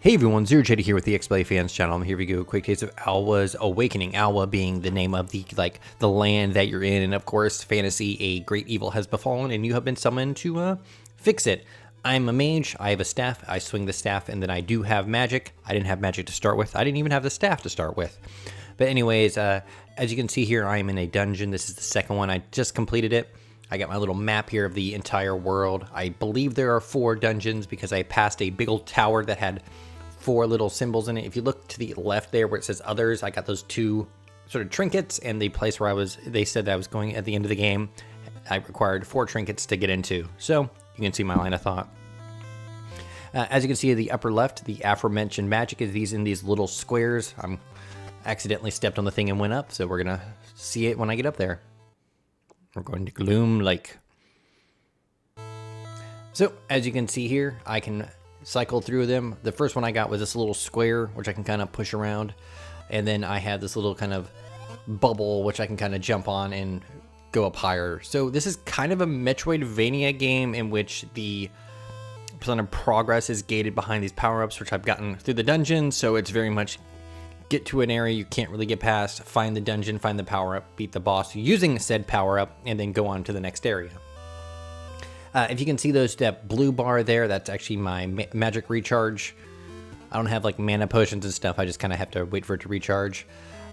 Hey everyone, Zero Jedi here with the XBLA Fans channel. I'm here to give you a quick taste of Alwa's Awakening. Alwa being the name of the land that you're in, and of course, fantasy, a great evil has befallen, and you have been summoned to fix it. I'm a mage, I have a staff, I swing the staff, and then I do have magic. I didn't have magic to start with, I didn't even have the staff to start with. But anyways, as you can see here, I am in a dungeon. This is the second one, I just completed it. I got my little map here of the entire world. I believe there are 4 dungeons because I passed a big old tower that had 4 little symbols in it. If you look to the left there where it says others, I got those 2 sort of trinkets, and the place where they said that I was going at the end of the game, I required 4 trinkets to get into. So you can see my line of thought. As you can see in the upper left, the aforementioned magic is in these little squares. I'm accidentally stepped on the thing and went up, so we're gonna see it when I get up there. We're going to Gloom Lake. So as you can see here, I can cycle through them. The first one I got was this little square, which I can kind of push around. And then I have this little kind of bubble, which I can kind of jump on and go up higher. So this is kind of a Metroidvania game in which the percent of progress is gated behind these power-ups, which I've gotten through the dungeon. So it's very much get to an area you can't really get past, find the dungeon, find the power-up, beat the boss using said power-up, and then go on to the next area. If you can see that blue bar there, that's actually my magic recharge. I don't have like mana potions and stuff. I just kind of have to wait for it to recharge.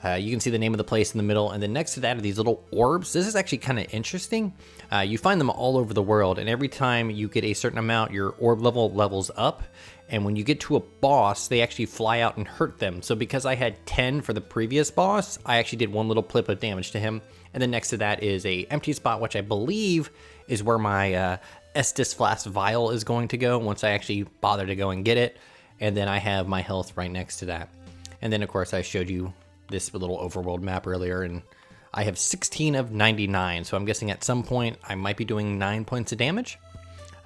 You can see the name of the place in the middle, and then next to that are these little orbs. This is actually kind of interesting. You find them all over the world, and every time you get a certain amount, your orb level levels up. And when you get to a boss, they actually fly out and hurt them. So because I had 10 for the previous boss, I actually did 1 little clip of damage to him. And then next to that is a empty spot, which I believe is where my Estus Flask Vial is going to go once I actually bother to go and get it. And then I have my health right next to that. And then, of course, I showed you this little overworld map earlier, and I have 16 of 99. So I'm guessing at some point I might be doing 9 points of damage.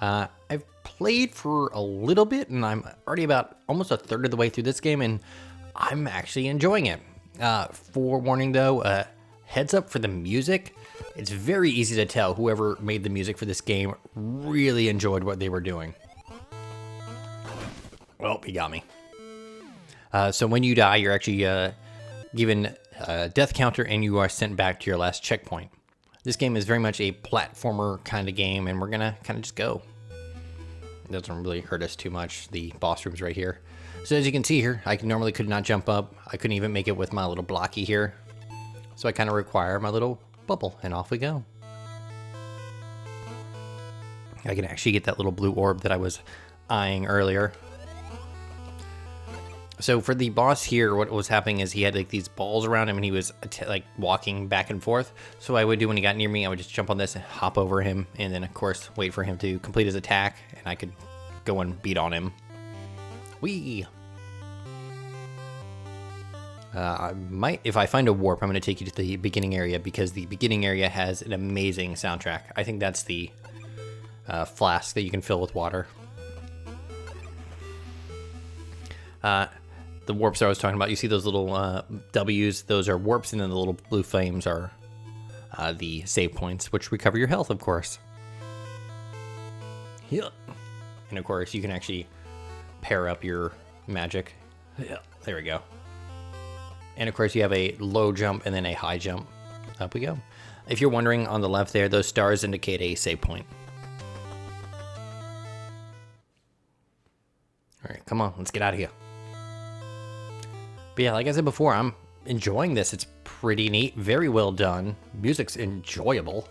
I've played for a little bit, and I'm already about almost a third of the way through this game, and I'm actually enjoying it. Forewarning though, heads up for the music. It's very easy to tell whoever made the music for this game really enjoyed what they were doing. Well, he got me. So when you die, you're actually given a death counter, and you are sent back to your last checkpoint. This game is very much a platformer kind of game, and we're gonna kind of just go. It doesn't really hurt us too much. The boss room's right here. So as you can see here, I normally could not jump up. I couldn't even make it with my little blocky here. So I kind of require my little bubble, and off we go. I can actually get that little blue orb that I was eyeing earlier. So for the boss here, what was happening is he had like these balls around him, and he was like walking back and forth. So what I would do when he got near me, I would just jump on this and hop over him, and then of course wait for him to complete his attack, and I could go and beat on him. Whee! I might, if I find a warp, I'm going to take you to the beginning area, because the beginning area has an amazing soundtrack. I think that's the flask that you can fill with water. The warps that I was talking about, you see those little W's, those are warps, and then the little blue flames are the save points, which recover your health, of course. Yeah. And of course, you can actually pair up your magic. Yeah, there we go. And of course, you have a low jump and then a high jump. Up we go. If you're wondering, on the left there, those stars indicate a save point. All right, come on, let's get out of here. But yeah, like I said before, I'm enjoying this. It's pretty neat, very well done. Music's enjoyable.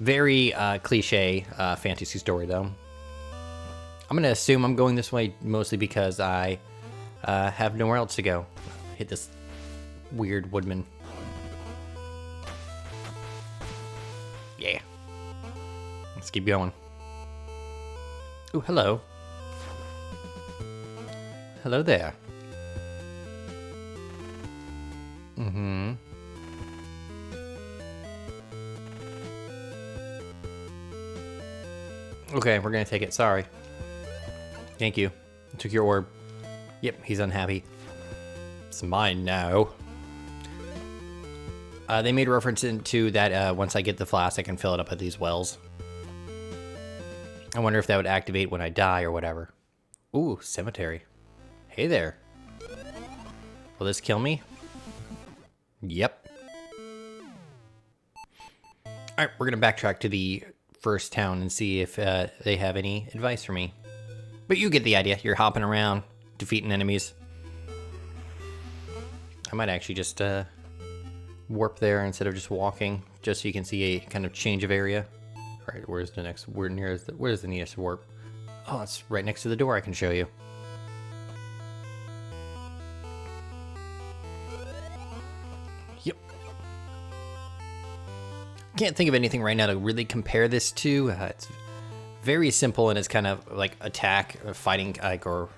Very cliche fantasy story, though. I'm gonna assume I'm going this way mostly because I have nowhere else to go. Hit this weird woodman. Yeah. Let's keep going. Ooh, hello. Hello there. Mm-hmm. Okay, we're gonna take it. Sorry. Thank you. I took your orb. Yep, he's unhappy. It's mine now. They made reference to that once I get the flask, I can fill it up at these wells. I wonder if that would activate when I die or whatever. Ooh, cemetery. Hey there. Will this kill me? Yep. Alright, we're gonna backtrack to the first town and see if they have any advice for me. But you get the idea. You're hopping around, defeating enemies. I might actually just warp there instead of just walking, just so you can see a kind of change of area. Alright, where's the next, where's the nearest warp? Oh, it's right next to the door I can show you. Yep. Can't think of anything right now to really compare this to. It's very simple in its kind of like attack, fighting, like, or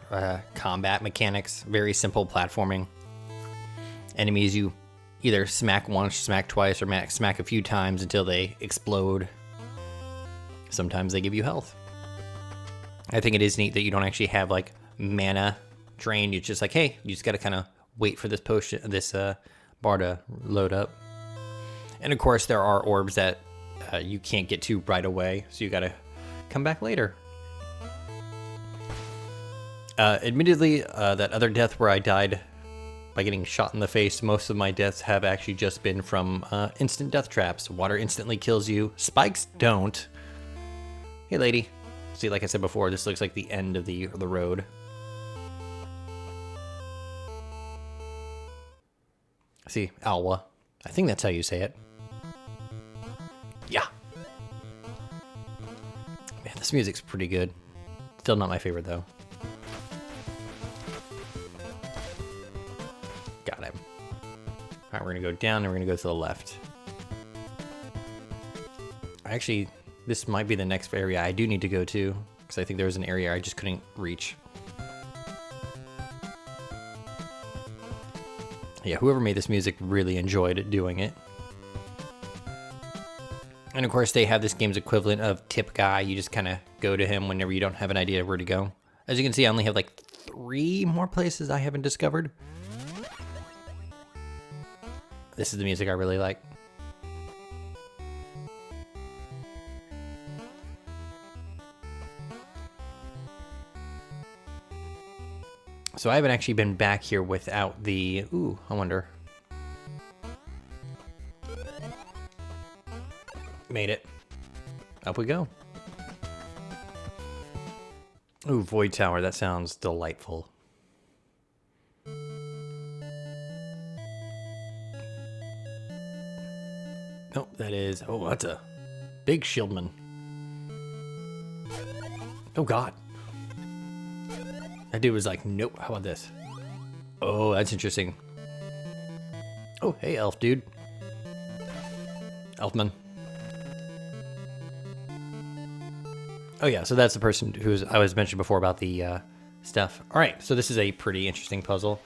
combat mechanics. Very simple platforming. Enemies you either smack once, smack twice, or smack a few times until they explode. Sometimes they give you health. I think it is neat that you don't actually have like mana drain. You're just like, hey, you just gotta kind of wait for this potion, this bar to load up. And of course, there are orbs that you can't get to right away, so you gotta come back later. Admittedly, that other death where I died by getting shot in the face, most of my deaths have actually just been from instant death traps. Water instantly kills you. Spikes don't. Hey, lady. See, like I said before, this looks like the end of the road. See, Alwa. I think that's how you say it. Yeah. Man, this music's pretty good. Still not my favorite, though. Got him. Alright, we're gonna go down and we're gonna go to the left. Actually, this might be the next area I do need to go to, because I think there was an area I just couldn't reach. Yeah, whoever made this music really enjoyed doing it. And of course, they have this game's equivalent of Tip Guy. You just kind of go to him whenever you don't have an idea where to go. As you can see, I only have like 3 more places I haven't discovered. This is the music I really like. So I haven't actually been back here without the... Ooh, I wonder. Made it. Up we go. Ooh, Void Tower. That sounds delightful. Nope, that is... Oh, that's a big shieldman. Oh, God. That dude was like, nope, how about this? Oh, that's interesting. Oh, hey, elf dude. Elfman. Oh, yeah, so that's the person who I was mentioned before about the stuff. All right, so this is a pretty interesting puzzle.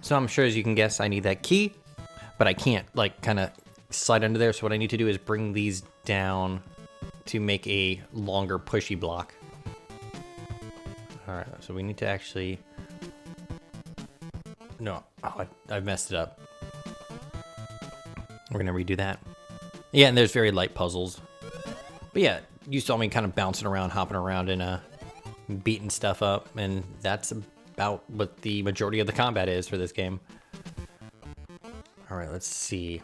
So I'm sure, as you can guess, I need that key, but I can't, like, kind of slide under there. So what I need to do is bring these down to make a longer pushy block. All right, so we need to actually... No, oh, I've messed it up. We're gonna redo that. Yeah, and there's very light puzzles. But yeah, you saw me kind of bouncing around, hopping around, and beating stuff up, and that's about what the majority of the combat is for this game. All right, let's see.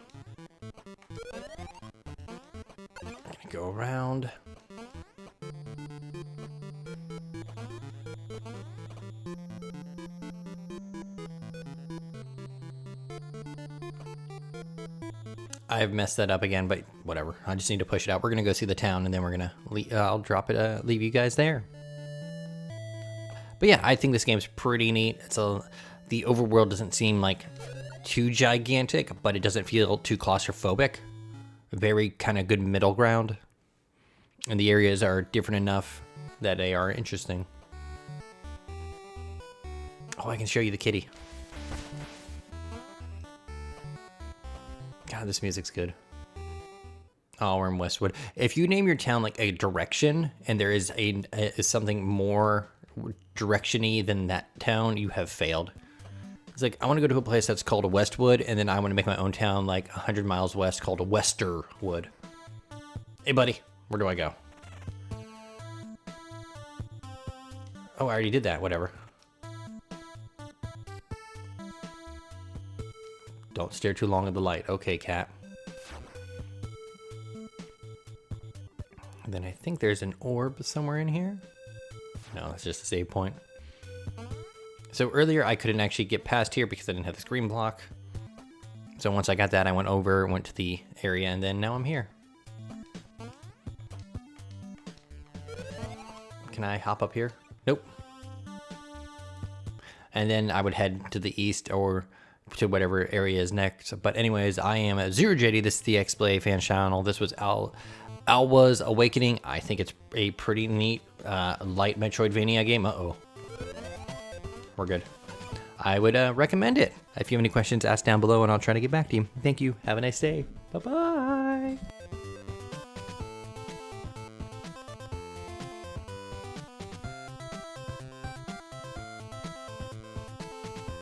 Gonna go around. I've messed that up again, but whatever. I just need to push it out. We're gonna go see the town, and then we're gonna I'll drop it, leave you guys there. But yeah, I think this game's pretty neat. The overworld doesn't seem like too gigantic, but it doesn't feel too claustrophobic. Very kind of good middle ground, and the areas are different enough that they are interesting. Oh, I can show you the kitty. God, this music's good. Oh, we're in Westwood. If you name your town like a direction, and there is something more direction-y than that town, you have failed. It's like, I want to go to a place that's called Westwood, and then I want to make my own town like 100 miles west called Westerwood. Hey, buddy, where do I go? Oh, I already did that. Whatever. Don't stare too long at the light. Okay, cat. And then I think there's an orb somewhere in here. No, it's just a save point. So earlier I couldn't actually get past here because I didn't have the screen block. So once I got that, I went over, went to the area, and then now I'm here. Can I hop up here? Nope. And then I would head to the east or to whatever area is next. But anyways, I am at Zero JD. This is the XBLA fan channel. This was Alwa's Awakening. I think it's a pretty neat light Metroidvania game. Uh-oh. We're good. I would recommend it. If you have any questions, ask down below and I'll try to get back to you. Thank you. Have a nice day. Bye-bye.